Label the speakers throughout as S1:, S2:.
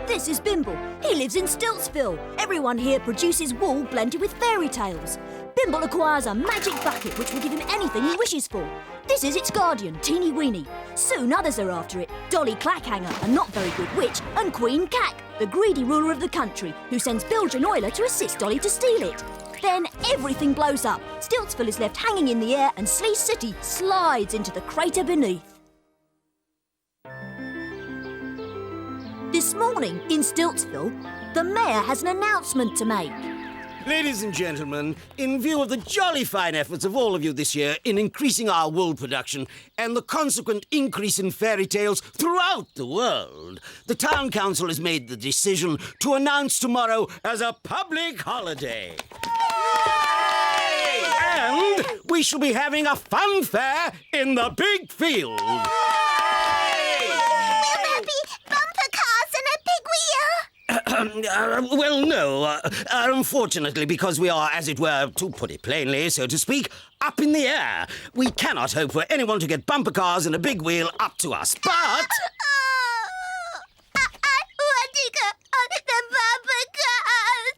S1: This is Bimble. He lives in Stiltsville. Everyone here produces wool blended with fairy tales. Bimble acquires a magic bucket which will give him anything he wishes for. This is its guardian, Teeny Weeny. Soon others are after it. Dolly Clackhanger, a not very good witch, and Queen Cack, the greedy ruler of the country, who sends Bilge Euler to assist Dolly to steal it. Then everything blows up. Stiltsville is left hanging in the air and Slee City slides into the crater beneath. This morning, in Stiltsville, the mayor has an announcement to make.
S2: Ladies and gentlemen, in view of the jolly fine efforts of all of you this year in increasing our wool production and the consequent increase in fairy tales throughout the world, the town council has made the decision to announce tomorrow as a public holiday. Yay! And we shall be having a fun fair in the big field. Well, no. Unfortunately, because we are, as it were, to put it plainly, so to speak, up in the air. We cannot hope for anyone to get bumper cars and a big wheel up to us, but...
S3: I want to go on the bumper cars.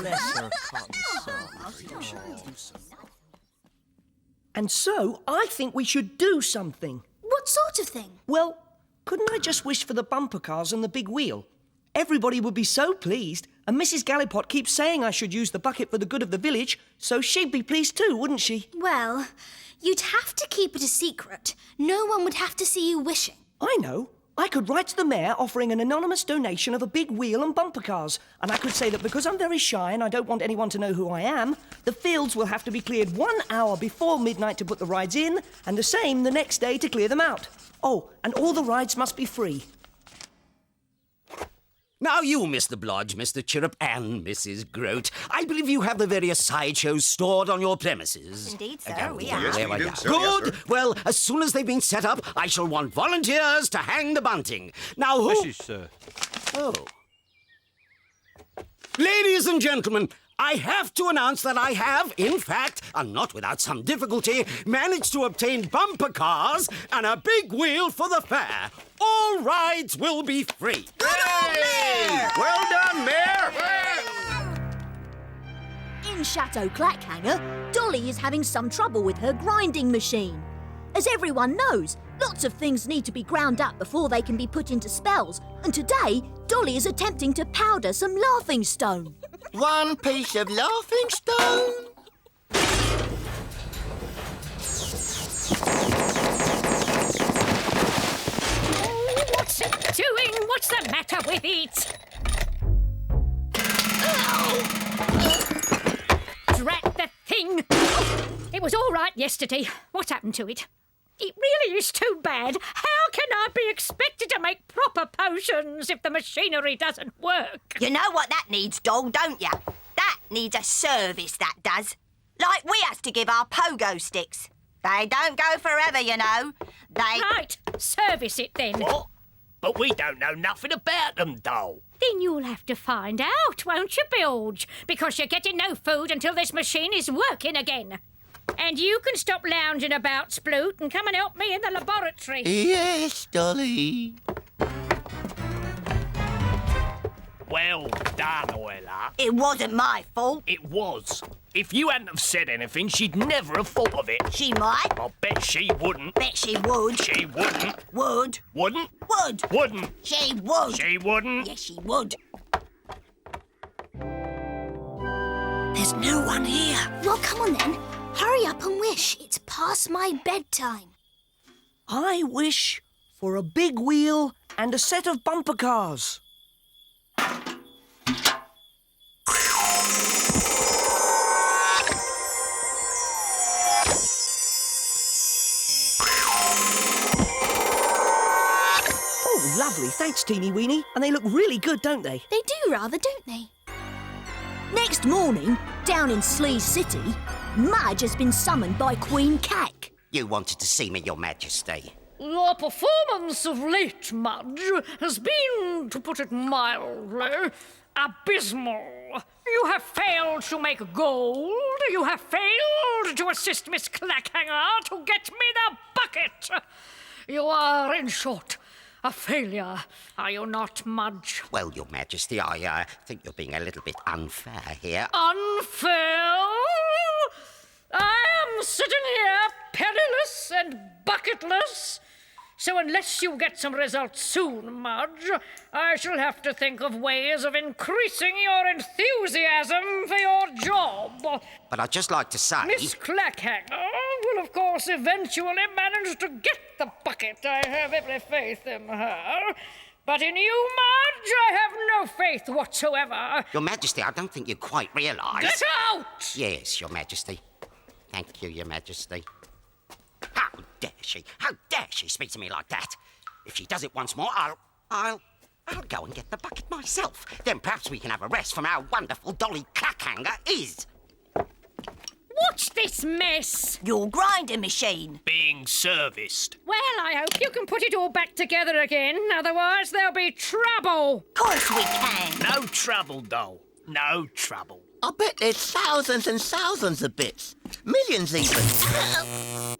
S4: Bless her cotton soul. And so, I think we should do something.
S3: What sort of thing?
S4: Well, couldn't I just wish for the bumper cars and the big wheel? Everybody would be so pleased, and Mrs. Gallipot keeps saying I should use the bucket for the good of the village, so she'd be pleased too, wouldn't she?
S3: Well, you'd have to keep it a secret. No one would have to see you wishing.
S4: I know. I could write to the mayor offering an anonymous donation of a big wheel and bumper cars, and I could say that because I'm very shy and I don't want anyone to know who I am, the fields will have to be cleared 1 hour before midnight to put the rides in, and the same the next day to clear them out. Oh, and all the rides must be free.
S2: Now you, Mr. Blodge, Mr. Chirrup, and Mrs. Groat, I believe you have the various sideshows stored on your premises.
S3: Indeed, sir,
S2: Okay,
S3: we
S2: there
S3: are.
S2: we are.
S5: Sir,
S2: Good.
S5: yes, sir.
S2: Well, as soon as they've been set up, I shall want volunteers to hang the bunting. Now who...
S5: This is, sir.
S2: Oh. Ladies and gentlemen, I have to announce that I have, in fact, and not without some difficulty, managed to obtain bumper cars and a big wheel for the fair. All rides will be free.
S5: Hey! Well done, Mayor!
S1: In Chateau Clackhanger, Dolly is having some trouble with her grinding machine. As everyone knows, lots of things need to be ground up before they can be put into spells, and today, Dolly is attempting to powder some laughing stone.
S5: 1 piece of laughing stone.
S6: Oh, what's it doing? What's the matter with it? Drat the thing! It was all right yesterday. What happened to it? It really is too bad. How can I be expected to make proper potions if the machinery doesn't work?
S7: You know what that needs, doll, don't you? That needs a service, that does. Like we has to give our pogo sticks. They don't go forever, you know. They...
S6: Right, service it then.
S8: What? But we don't know nothing about them, doll.
S6: Then you'll have to find out, won't you, Bilge? Because you're getting no food until this machine is working again. And you can stop lounging about, Sploot, and come and help me in the laboratory.
S5: Yes, Dolly.
S8: Well done, Oiler.
S7: It wasn't my fault.
S8: It was. If you hadn't have said anything, she'd never have thought of it.
S7: She might.
S8: I bet she wouldn't.
S7: Bet she would.
S8: She wouldn't.
S7: Would.
S8: Wouldn't?
S7: Would.
S8: Wouldn't.
S7: She would.
S8: She wouldn't.
S7: Yes, she would. There's no one here.
S3: Well, come on then. Hurry up and wish. It's past my bedtime.
S4: I wish for a big wheel and a set of bumper cars. Oh, lovely. Thanks, Teeny Weeny. And they look really good, don't they?
S3: They do rather, don't they?
S1: Next morning, down in Slee City, Madge has been summoned by Queen Cack.
S2: You wanted to see me, Your Majesty.
S6: Your performance of late, Mudge, has been, to put it mildly, abysmal. You have failed to make gold. You have failed to assist Miss Clackhanger to get me the bucket. You are, in short, A failure, are you not, Mudge?
S5: Well, Your Majesty, I think you're being a little bit unfair here.
S6: Unfair? I am sitting here penniless and bucketless. So unless you get some results soon, Mudge, I shall have to think of ways of increasing your enthusiasm for your job.
S5: But I'd just like to say...
S6: Miss Clackhanger will, of course, eventually manage to get the bucket. I have every faith in her. But in you, Mudge, I have no faith whatsoever.
S5: Your Majesty, I don't think you quite realise...
S6: Get out!
S5: Yes, Your Majesty. Thank you, Your Majesty. How dare she? How dare she speak to me like that? If she does it once more, I'll go and get the bucket myself. Then perhaps we can have a rest from how wonderful Dolly Clackhanger is.
S6: What's this mess?
S7: Your grinding machine.
S8: Being serviced.
S6: Well, I hope you can put it all back together again. Otherwise, there'll be trouble.
S7: Of course we can.
S8: No trouble, doll. No trouble.
S5: I bet there's thousands and thousands of bits. Millions even.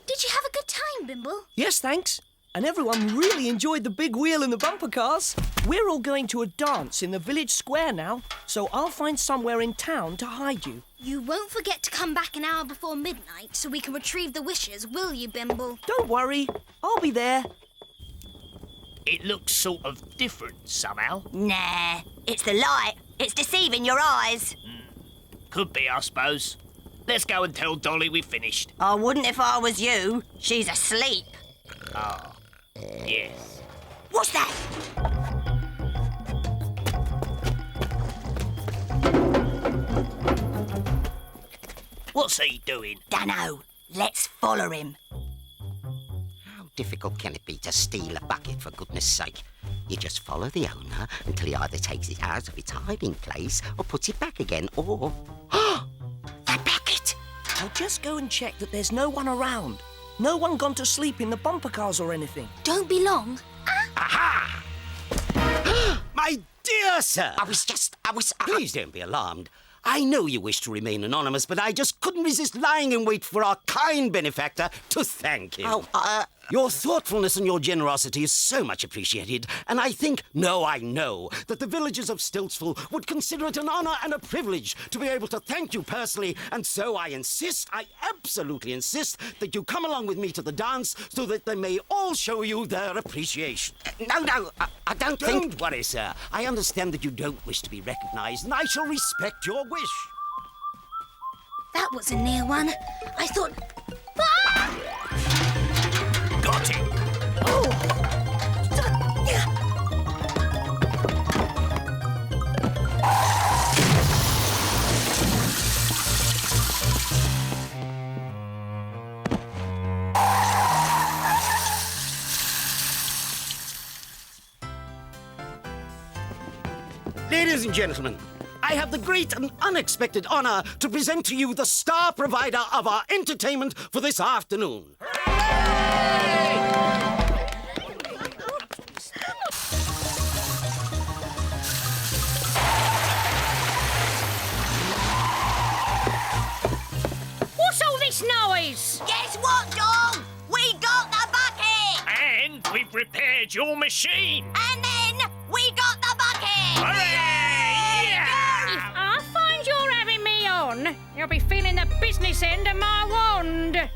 S3: Did you have a good time, Bimble?
S4: Yes, thanks. And everyone really enjoyed the big wheel and the bumper cars. We're all going to a dance in the village square now, so I'll find somewhere in town to hide you.
S3: You won't forget to come back an hour before midnight so we can retrieve the wishes, will you, Bimble?
S4: Don't worry, I'll be there.
S8: It looks sort of different somehow.
S7: Nah, it's the light. It's deceiving your eyes.
S8: Could be, I suppose. Let's go and tell Dolly we finished.
S7: I wouldn't if I was you. She's asleep.
S8: Oh, yes.
S7: What's that?
S8: What's he doing?
S7: Dunno. Let's follow him.
S5: How difficult can it be to steal a bucket, for goodness sake? You just follow the owner until he either takes it out of its hiding place or puts it back again, or... The bucket!
S4: I'll just go and check that there's no one around. No one gone to sleep in the bumper cars or anything.
S3: Don't be long.
S5: Aha!
S2: My dear sir!
S5: I was...
S2: Please don't be alarmed. I know you wish to remain anonymous, but I just couldn't resist lying in wait for our kind benefactor to thank him. Your thoughtfulness and your generosity is so much appreciated, and I think, no, I know, that the villagers of Stiltsville would consider it an honor and a privilege to be able to thank you personally, and so I absolutely insist, that you come along with me to the dance so that they may all show you their appreciation.
S5: No, I don't think...
S2: Don't worry, sir. I understand that you don't wish to be recognized, and I shall respect your wish.
S3: That was a near one. I thought...
S8: Got him.
S2: Ladies and gentlemen, I have the great and unexpected honor to present to you the star provider of our entertainment for this afternoon.
S6: What's all this noise?
S7: Guess what, doll? We got the bucket!
S8: And we've repaired your machine.
S7: And then we got the bucket!
S8: Hooray!
S6: If I find you're having me on, you'll be feeling the business end of my wand.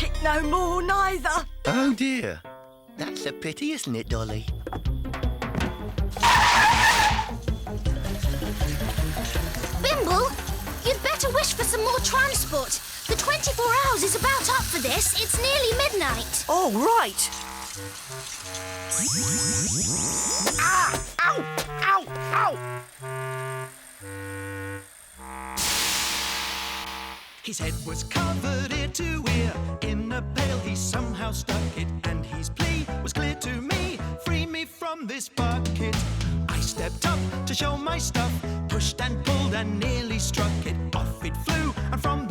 S7: bucket no more, neither.
S9: Oh dear. That's a pity, isn't it, Dolly?
S3: Bimble, you'd better wish for some more transport. The 24 hours is about up for this. It's nearly midnight.
S4: Oh, right.
S5: Ah! Ow! Ow! Ow!
S10: His head was covered ear to ear. In a pail he somehow stuck it, and his plea was clear to me. Free me from this bucket. I stepped up to show my stuff, pushed and pulled and nearly struck it. Off it flew, and from